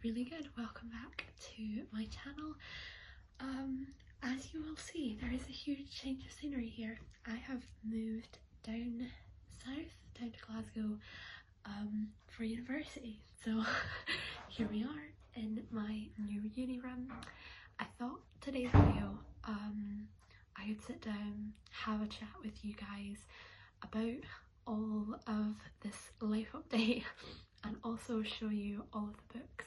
really good. Welcome back to my channel. As you will see, there is a huge change of scenery here. I have moved down south, down to Glasgow for university. So here we are in my new uni room. I thought today's video I would sit down, have a chat with you guys about all of this life update and also show you all of the books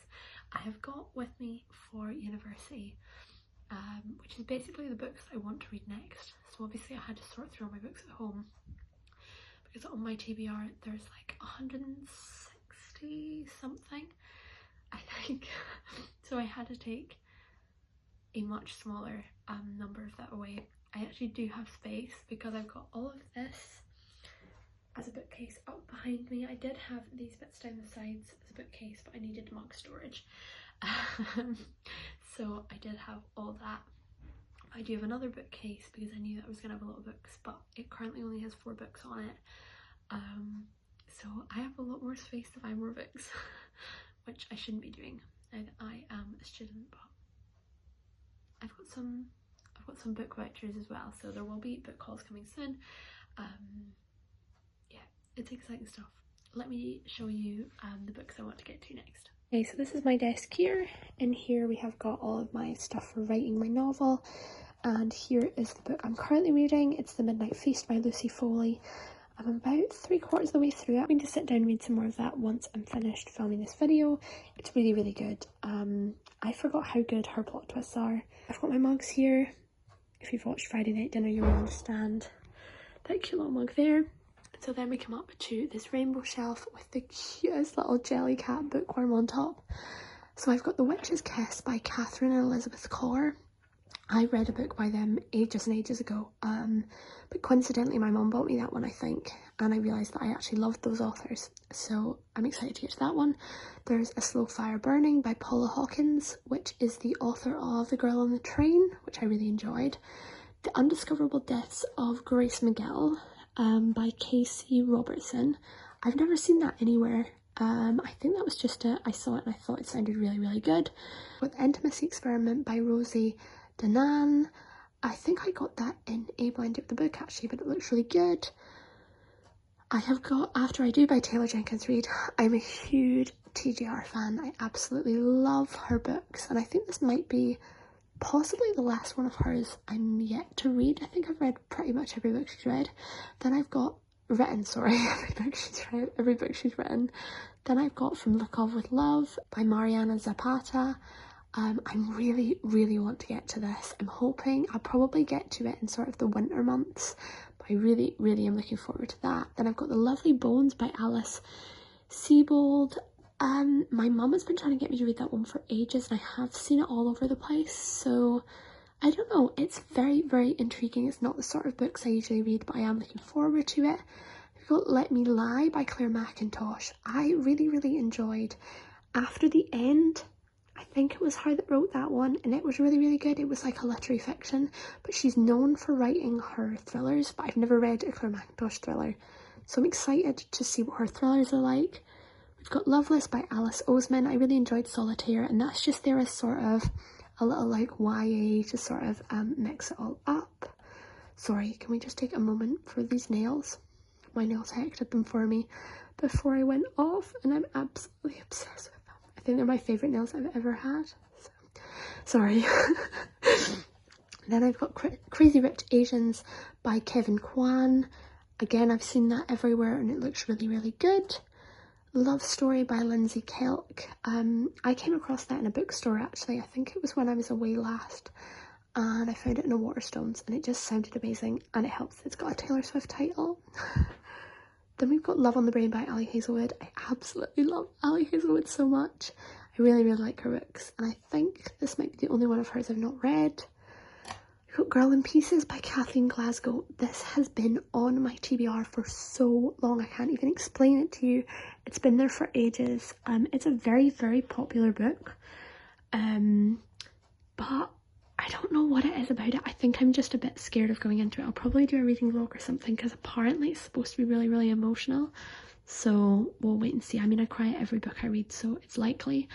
I have got with me for university, which is basically the books I want to read next. So obviously I had to sort through all my books at home because on my TBR there's like 160 something, I think. So I had to take a much smaller number of that away. I actually do have space because I've got all of this as a bookcase up behind me. I did have these bits down the sides as a bookcase, but I needed mug storage. So I did have all that. I do have another bookcase because I knew that I was going to have a lot of books, but it currently only has 4 books on it. So I have a lot more space to buy more books, which I shouldn't be doing now that I am a student, but I've got some book vouchers as well, so there will be book hauls coming soon. Yeah, it's exciting stuff. Let me show you the books I want to get to next. Okay, so this is my desk here. In here we have got all of my stuff for writing my novel, and here is the book I'm currently reading. It's The Midnight Feast by Lucy Foley. I'm about 3/4 of the way through it. I'm going to sit down and read some more of that once I'm finished filming this video. It's really, really good. I forgot how good her plot twists are. I've got my mugs here. If you've watched Friday Night Dinner, you will understand that cute little mug there. So then we come up to this rainbow shelf with the cutest little jelly cat bookworm on top. So I've got The Witch's Kiss by Catherine and Elizabeth Corr. I read a book by them ages and ages ago, but coincidentally my mum bought me that one, I think, and I realised that I actually loved those authors, so I'm excited to get to that one. There's A Slow Fire Burning by Paula Hawkins, which is the author of The Girl on the Train, which I really enjoyed. The Undiscoverable Deaths of Grace McGill by Casey Robertson. I've never seen that anywhere. I think that was just I saw it and I thought it sounded really, really good. With Intimacy Experiment by Rosie Danan. I think I got that in a blind of the book actually, but it looks really good. I have got After I Do by Taylor Jenkins Reid. I'm a huge TBR fan. I absolutely love her books, and I think this might be possibly the last one of hers I'm yet to read. I think I've read pretty much every book she's read. Then I've got every book she's written. Then I've got From Look Of With Love by Mariana Zapata. I really, really want to get to this. I'm hoping I'll probably get to it in sort of the winter months, but I really, really am looking forward to that. Then I've got The Lovely Bones by Alice Sebold. My mum has been trying to get me to read that one for ages, and I have seen it all over the place, so I don't know. It's very, very intriguing. It's not the sort of books I usually read, but I am looking forward to it. I've got Let Me Lie by Claire McIntosh. I really, really enjoyed After the End. I think it was her that wrote that one, and it was really, really good. It was like a literary fiction, but she's known for writing her thrillers, but I've never read a Claire McIntosh thriller, so I'm excited to see what her thrillers are like. We've got Loveless by Alice Oseman. I really enjoyed Solitaire, and that's just there as sort of a little like YA to sort of mix it all up. Sorry, can we just take a moment for these nails? My nails hectored them for me before I went off, and I'm absolutely obsessed with them. I think they're my favourite nails I've ever had. So, sorry. Then I've got Crazy Rich Asians by Kevin Kwan. Again, I've seen that everywhere and it looks really, really good. Love Story by Lindsay Kelk. I came across that in a bookstore actually. I think it was when I was away last, and I found it in a Waterstones, and it just sounded amazing, and it helps. It's got a Taylor Swift title. Then we've got Love on the Brain by Ali Hazelwood. I absolutely love Ali Hazelwood so much. I really, really like her books, and I think this might be the only one of hers I've not read. We've got Girl in Pieces by Kathleen Glasgow. This has been on my TBR for so long, I can't even explain it to you. It's been there for ages. It's a very, very popular book, but I don't know what it is about it. I think I'm just a bit scared of going into it. I'll probably do a reading vlog or something, because apparently it's supposed to be really, really emotional, so we'll wait and see. I mean, I cry at every book I read, so it's likely.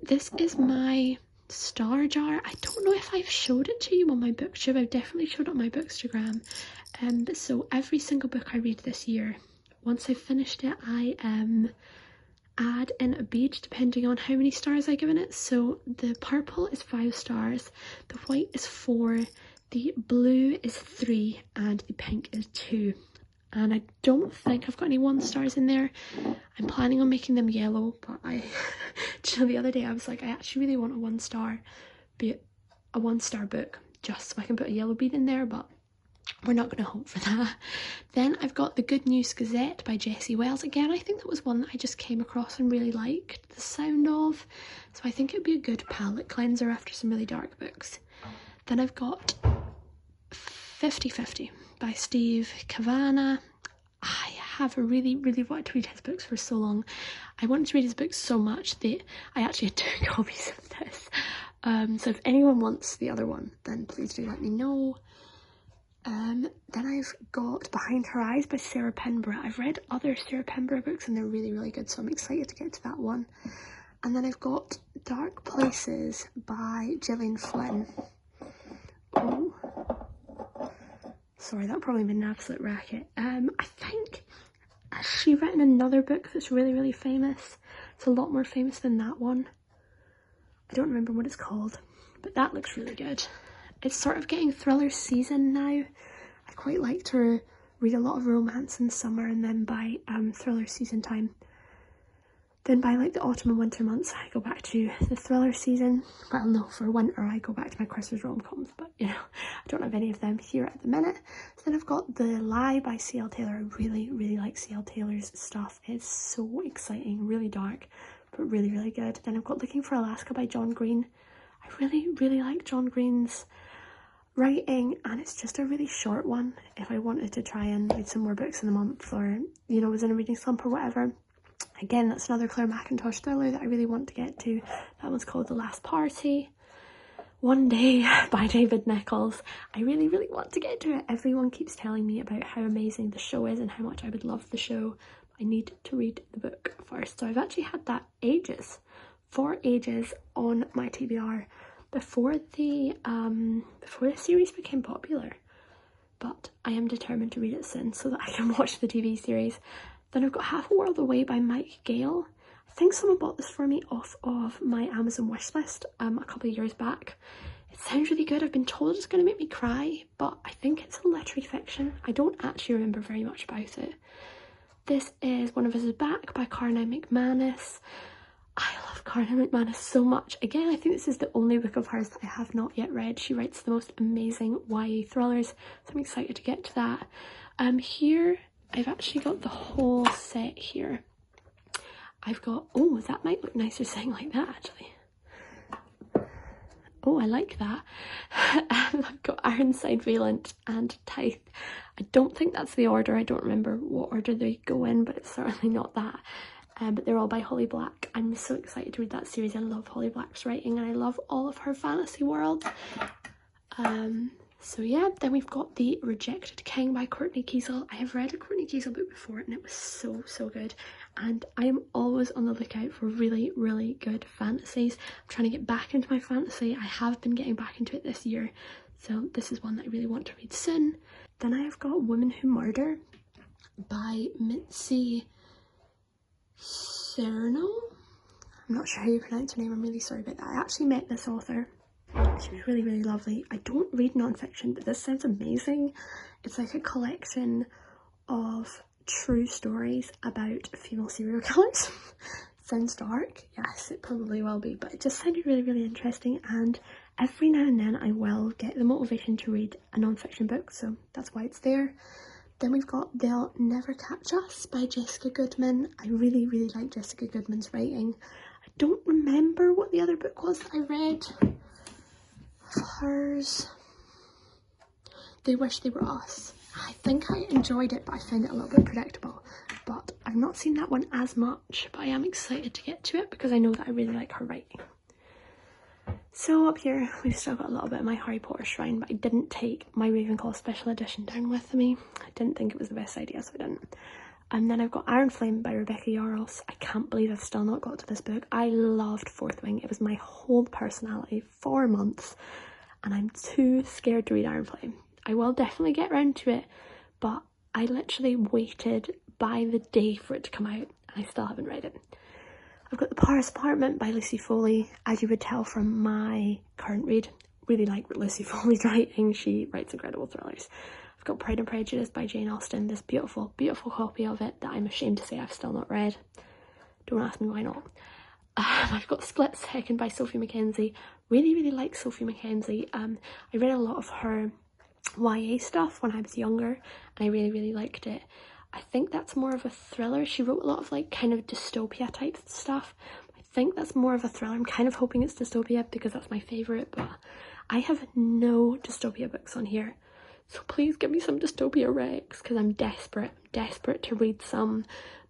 This is my star jar. I don't know if I've showed it to you on my booktube. I've definitely showed it on my bookstagram. So every single book I read this year, once I've finished it, I add in a bead depending on how many stars I've given it. So the purple is 5 stars, the white is 4, the blue is 3, and the pink is 2. And I don't think I've got any 1 stars in there. I'm planning on making them yellow, but do you know, the other day I was like, I actually really want a 1 star, be a 1 star book, just so I can put a yellow bead in there, but we're not going to hope for that. Then I've got The Good News Gazette by Jessie Wells. Again, I think that was one that I just came across and really liked the sound of, so I think it would be a good palette cleanser after some really dark books. Then I've got 50/50 by Steve Cavanagh. I have really wanted to read his books for so long. I wanted to read his books so much that I actually had 2 copies of this. So if anyone wants the other one, then please do let me know. Then I've got Behind Her Eyes by Sarah Pinborough. I've read other Sarah Pinborough books and they're really good, so I'm excited to get to that one. And then I've got Dark Places by Gillian Flynn. Oh, sorry, that probably made an absolute racket. I think, has she written another book that's really famous? It's a lot more famous than that one. I don't remember what it's called, but that looks really good. It's sort of getting thriller season now. I quite like to read a lot of romance in summer, and then by thriller season time, then by like the autumn and winter months, I go back to the thriller season. Well, no, for winter I go back to my Christmas rom-coms, but you know, I don't have any of them here at the minute. So then I've got The Lie by C.L. Taylor. I really like C.L. Taylor's stuff. It's so exciting, really dark, but really good. Then I've got Looking for Alaska by John Green. I really like John Green's writing, and it's just a really short one if I wanted to try and read some more books in the month, or you know, was in a reading slump or whatever. Again, that's another Claire Mackintosh thriller that I really want to get to. That one's called The Last Party. One Day by David Nichols. I really want to get to it. Everyone keeps telling me about how amazing the show is and how much I would love the show. I need to read the book first. So I've actually had that for ages on my TBR before the series became popular, but I am determined to read it soon so that I can watch the TV series. Then I've got Half a World Away by Mike Gale. I think someone bought this for me off of my Amazon wishlist a couple of years back. It sounds really good. I've been told it's going to make me cry, but I think it's a literary fiction. I don't actually remember very much about it. This is One of Us Is Back by Carna McManus. I love Carna McManus so much. Again, I think this is the only book of hers that I have not yet read. She writes the most amazing YA thrillers, so I'm excited to get to that. Here, I've actually got the whole set here. I've got, oh, that might look nicer saying like that, actually. Oh, I like that. I've got Ironside, Valent, and Tithe. I don't think that's the order. I don't remember what order they go in, but it's certainly not that. But they're all by Holly Black. I'm so excited to read that series. I love Holly Black's writing, and I love all of her fantasy world. So yeah, then we've got The Rejected King by Courtney Kiesel. I have read a Courtney Kiesel book before, and it was so good. And I am always on the lookout for really good fantasies. I'm trying to get back into my fantasy. I have been getting back into it this year, so this is one that I really want to read soon. Then I have got Women Who Murder by Mitzi Serno. I'm not sure how you pronounce her name. I'm really sorry about that. I actually met this author. She was really lovely. I don't read non-fiction, but this sounds amazing. It's like a collection of true stories about female serial killers. Sounds dark. Yes, it probably will be, but it just sounded really interesting, and every now and then I will get the motivation to read a non-fiction book, so that's why it's there. Then we've got They'll Never Catch Us by Jessica Goodman. I really like Jessica Goodman's writing. I don't remember what the other book was that I read of hers. They Wish They Were Us. I think I enjoyed it, but I found it a little bit predictable. But I've not seen that one as much, but I am excited to get to it because I know that I really like her writing. So up here, we've still got a little bit of my Harry Potter shrine, but I didn't take my Ravenclaw special edition down with me. I didn't think it was the best idea, so I didn't. And then I've got Iron Flame by Rebecca Yarros. I can't believe I've still not got to this book. I loved Fourth Wing. It was my whole personality for months, and I'm too scared to read Iron Flame. I will definitely get round to it, but I literally waited by the day for it to come out, and I still haven't read it. I've got The Paris Apartment by Lucy Foley. As you would tell from my current read, really like Lucy Foley's writing. She writes incredible thrillers. I've got Pride and Prejudice by Jane Austen, this beautiful, beautiful copy of it that I'm ashamed to say I've still not read. Don't ask me why not. I've got Split Second by Sophie Mackenzie. Really, really like Sophie Mackenzie. I read a lot of her YA stuff when I was younger, and I really, really liked it. I think that's more of a thriller. She wrote a lot of like kind of dystopia type stuff. I think that's more of a thriller. I'm kind of hoping it's dystopia because that's my favourite, but I have no dystopia books on here. So please give me some dystopia recs because I'm desperate. I'm desperate to read some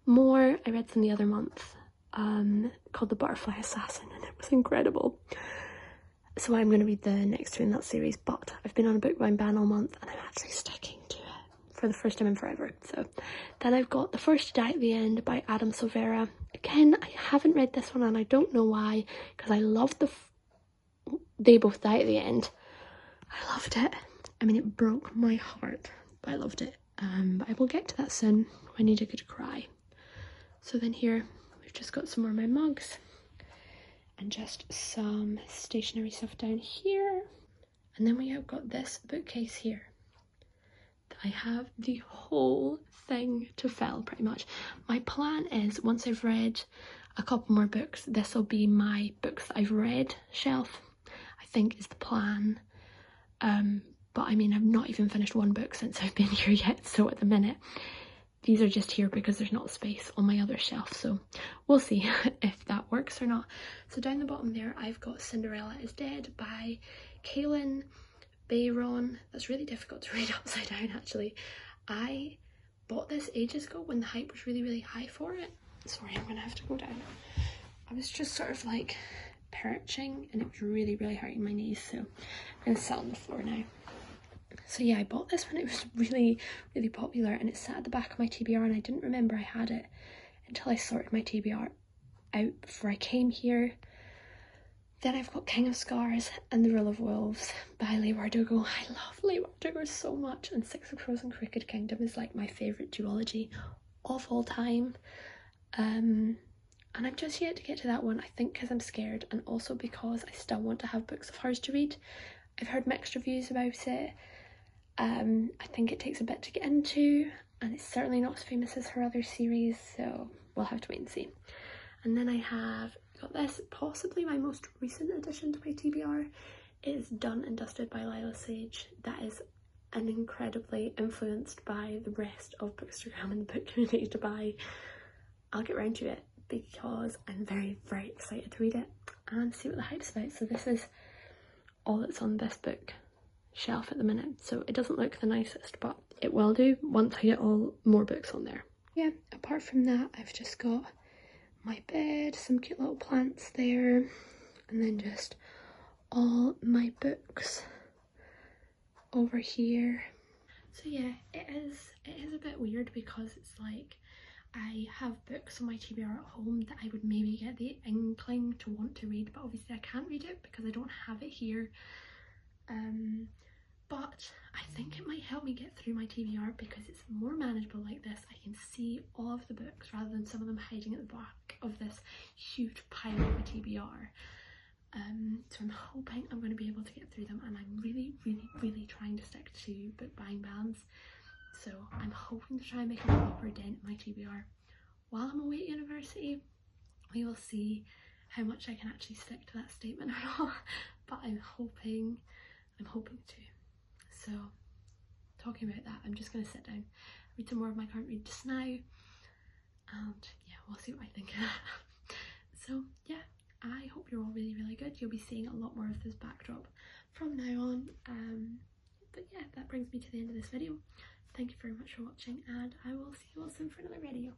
more. I read some the other month called The Butterfly Assassin, and it was incredible. So I'm going to read the next two in that series, but I've been on a bookbound ban all month and I'm actually sticking to it for the first time in forever. So then I've got The First to Die at the End by Adam Silvera. Again, I haven't read this one and I don't know why, because I loved They Both Die at the End. I loved it. I mean, it broke my heart, but I loved it. But I will get to that soon. I need a good cry. So then here we've just got some more of my mugs and just some stationery stuff down here. And then we have got this bookcase here. I have the whole thing to fill pretty much. My plan is once I've read a couple more books, this will be my books that I've read shelf, I think is the plan. But I mean, I've not even finished one book since I've been here yet, so at the minute these are just here because there's not space on my other shelf, so we'll see if that works or not. So down the bottom there I've got Cinderella is Dead by Kaylin Bayron. That's really difficult to read upside down actually. I bought this ages ago when the hype was really, really high for it. Sorry, I'm gonna have to go down. I was just sort of like perching and it was really, really hurting my knees, so I'm gonna sit on the floor now. So yeah, I bought this when it was really, really popular and it sat at the back of my TBR and I didn't remember I had it until I sorted my TBR out before I came here. Then I've got King of Scars and The Rule of Wolves by Leigh Bardugo. I love Leigh Bardugo so much, and Six of Crows and Crooked Kingdom is like my favourite duology of all time. And I'm just yet to get to that one, I think because I'm scared and also because I still want to have books of hers to read. I've heard mixed reviews about it. I think it takes a bit to get into and it's certainly not as famous as her other series, so we'll have to wait and see. And then I have got this, possibly my most recent addition to my TBR. It is Done and Dusted by Lila Sage. That is an incredibly influenced by the rest of Bookstagram and the book community to buy. I'll get round to it because I'm very, very excited to read it and see what the hype's about. So this is all that's on this book shelf at the minute, so it doesn't look the nicest, but it will do once I get all more books on there. Yeah, apart from that, I've just got my bed, some cute little plants there, and then just all my books over here. So yeah, it is a bit weird because it's like I have books on my TBR at home that I would maybe get the inkling to want to read, but obviously I can't read it because I don't have it here. But I think it might help me get through my TBR because it's more manageable like this. I can see all of the books rather than some of them hiding at the back of this huge pile of a TBR. So I'm hoping I'm going to be able to get through them, and I'm really, really, really trying to stick to book buying bans. So I'm hoping to try and make a proper dent in my TBR while I'm away at university. We will see how much I can actually stick to that statement or not, but I'm hoping to. So talking about that, I'm just going to sit down, read some more of my current read just now, and yeah, we'll see what I think of that. So yeah, I hope you're all really, really good. You'll be seeing a lot more of this backdrop from now on. But yeah, that brings me to the end of this video. Thank you very much for watching, and I will see you all soon for another video.